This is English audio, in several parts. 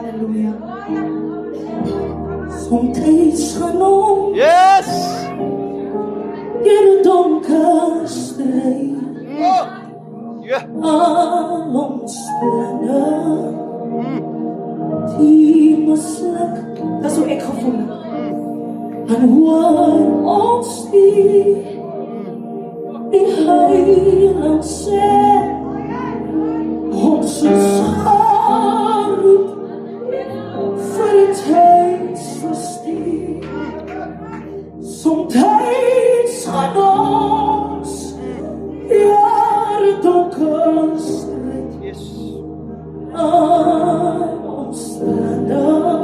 Halleluja. Som tidsgenom. Yes! I det donker strid. Ja. Alomspillende. Timeslag. Dat is hoe ik gevoel. En waar ons die heiland zet. Onze schaduw vertijds verstiet. Somtijds gaat ons de donker strijd. Yes. Aan ons stellen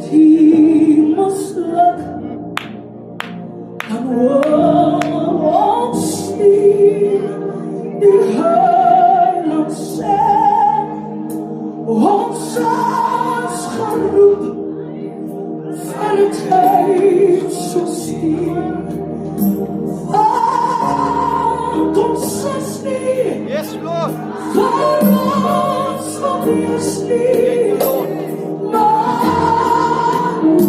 die mislukt. En ons die heiland zet. Ons geroep van het huis zo stier. Want ons is niet. Yes, Lord. Van ons van is niet. Maar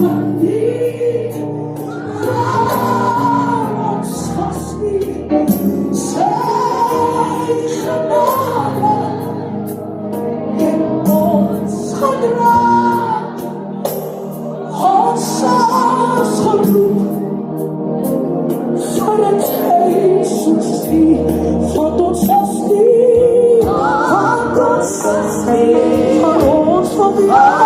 van die. Van ons was niet. Zijn genade. In ons gedrag. Ons geroep. Van het Jezus die. Van ons was die. Van ons was die. Van ons van die.